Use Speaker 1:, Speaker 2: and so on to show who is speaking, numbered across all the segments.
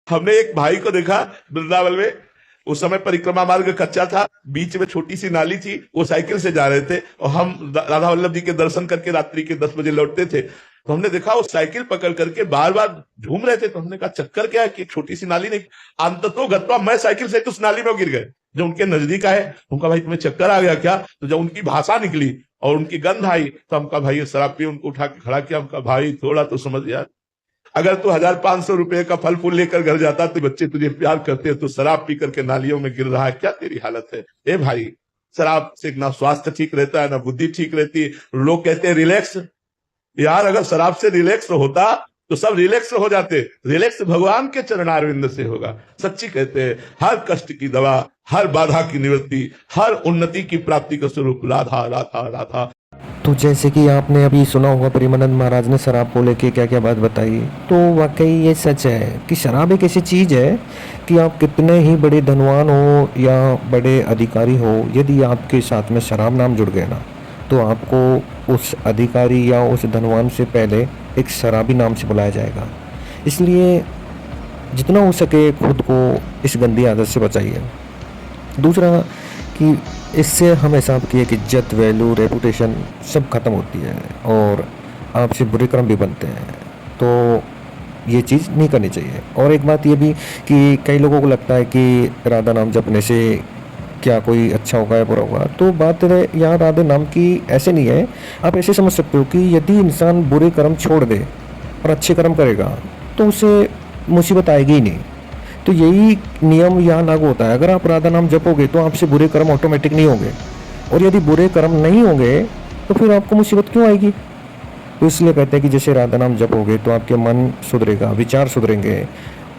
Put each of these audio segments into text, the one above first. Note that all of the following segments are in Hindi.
Speaker 1: हमने एक भाई को देखा वृंदावन में, उस समय परिक्रमा मार्ग कच्चा था, बीच में छोटी सी नाली थी, वो साइकिल से जा रहे थे और हम राधा वल्लभ जी के दर्शन करके रात्रि के 10 बजे लौटते थे। तो हमने देखा वो साइकिल पकड़ करके बार बार झूम रहे थे। तो हमने कहा चक्कर क्या है कि छोटी सी नाली नहीं। अंततो गत्वा मैं साइकिल से उस नाली में गिर गए। जो उनके नजदीक आए, उनका भाई तुम्हें चक्कर आ गया क्या? तो जब उनकी भाषा निकली और उनकी गंध आई तो हमका भाई शराब पी, उनको उठा के खड़ा किया। हमका भाई थोड़ा तो समझ यार, अगर तू 1500 रुपए का फल फूल लेकर घर जाता तो बच्चे तुझे प्यार करते, तो शराब पी करके नालियों में गिर रहा है, क्या तेरी हालत है? ए भाई, शराब से ना स्वास्थ्य ठीक रहता है ना बुद्धि ठीक रहती है। लोग कहते हैं रिलैक्स, यार अगर शराब से रिलैक्स होता तो सब रिलैक्स हो जाते। रिलैक्स भगवान के चरणारविंद से होगा। सच्ची कहते हैं, हर कष्ट की दवा, हर बाधा की निवृत्ति, हर उन्नति की प्राप्ति का स्वरूप राधा राधा राधा।
Speaker 2: तो जैसे कि आपने अभी सुना होगा प्रेमानंद महाराज ने शराब को लेके क्या क्या बात बताई, तो वाकई ये सच है कि शराब एक ऐसी चीज़ है कि आप कितने ही बड़े धनवान हो या बड़े अधिकारी हो, यदि आपके साथ में शराब नाम जुड़ गए ना, तो आपको उस अधिकारी या उस धनवान से पहले एक शराबी नाम से बुलाया जाएगा। इसलिए जितना हो सके खुद को इस गंदी आदत से बचाइए। दूसरा कि इससे हमेशा आपकी एक इज्जत, वैल्यू, रेपुटेशन सब खत्म होती है और आपसे बुरे कर्म भी बनते हैं। तो ये चीज़ नहीं करनी चाहिए। और एक बात ये भी कि कई लोगों को लगता है कि राधा नाम जपने से क्या कोई अच्छा होगा या बुरा होगा। तो बात यहाँ राधा नाम की ऐसे नहीं है। आप ऐसे समझ सकते हो कि यदि इंसान बुरे कर्म छोड़ दे और अच्छे कर्म करेगा तो उसे मुसीबत आएगी ही नहीं। तो यही नियम यहाँ लागू होता है। अगर आप राधा नाम जपोगे तो आपसे बुरे कर्म ऑटोमेटिक नहीं होंगे, और यदि बुरे कर्म नहीं होंगे तो फिर आपको मुसीबत क्यों आएगी। तो इसलिए कहते हैं कि जैसे राधा नाम जपोगे तो आपके मन सुधरेगा, विचार सुधरेंगे,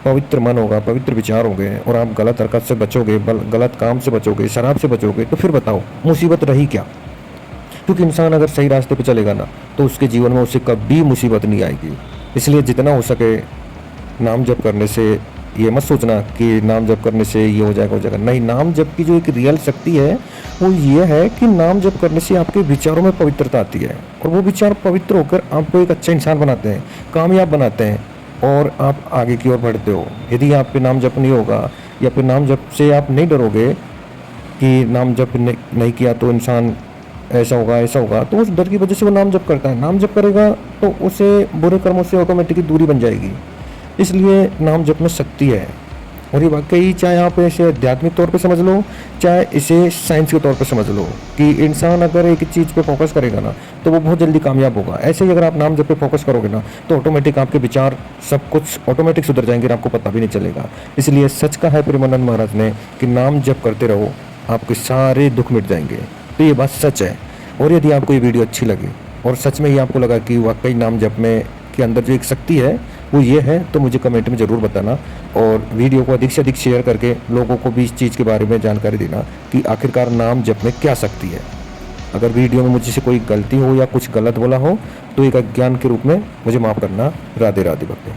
Speaker 2: पवित्र मन होगा, पवित्र विचार होंगे, और आप गलत हरकत से बचोगे, गलत काम से बचोगे, शराब से बचोगे। तो फिर बताओ मुसीबत रही क्या। क्योंकि इंसान अगर सही रास्ते पे चलेगा ना तो उसके जीवन में उसे कभी मुसीबत नहीं आएगी। इसलिए जितना हो सके नाम जप करने से ये मत सोचना कि नाम जप करने से ये हो जाएगा नहीं। नाम जप की जो एक रियल शक्ति है वो ये है कि नाम जप करने से आपके विचारों में पवित्रता आती है, और वो विचार पवित्र होकर आपको एक अच्छा इंसान बनाते हैं, कामयाब बनाते हैं, और आप आगे की ओर बढ़ते हो। यदि आप पे नाम जप नहीं होगा या फिर नाम जप से आप नहीं डरोगे कि नाम जप नहीं किया तो इंसान ऐसा होगा, तो उस डर की वजह से वो नाम जप करता है। नाम जप करेगा तो उसे बुरे कर्मों से ऑटोमेटिकली दूरी बन जाएगी। इसलिए नाम जप में शक्ति है। और ये वाकई चाहे आप इसे आध्यात्मिक तौर पे समझ लो, चाहे इसे साइंस के तौर पे समझ लो, कि इंसान अगर एक चीज़ पे फोकस करेगा ना तो वो बहुत जल्दी कामयाब होगा। ऐसे ही अगर आप नाम जप पे फोकस करोगे ना तो ऑटोमेटिक आपके विचार सब कुछ ऑटोमेटिक सुधर जाएंगे और आपको पता भी नहीं चलेगा। इसलिए सच कहा है प्रेमानंद महाराज ने कि नाम जप करते रहो, आपके सारे दुख मिट जाएंगे। तो ये बात सच है। और यदि आपको ये वीडियो अच्छी लगी और सच में ही आपको लगा कि वाकई नाम जप में के अंदर जो एक शक्ति है वो ये है, तो मुझे कमेंट में ज़रूर बताना, और वीडियो को अधिक से अधिक शेयर करके लोगों को भी इस चीज़ के बारे में जानकारी देना कि आखिरकार नाम जप में क्या शक्ति है। अगर वीडियो में मुझसे कोई गलती हो या कुछ गलत बोला हो तो एक अज्ञान के रूप में मुझे माफ़ करना। राधे राधे भक्तों।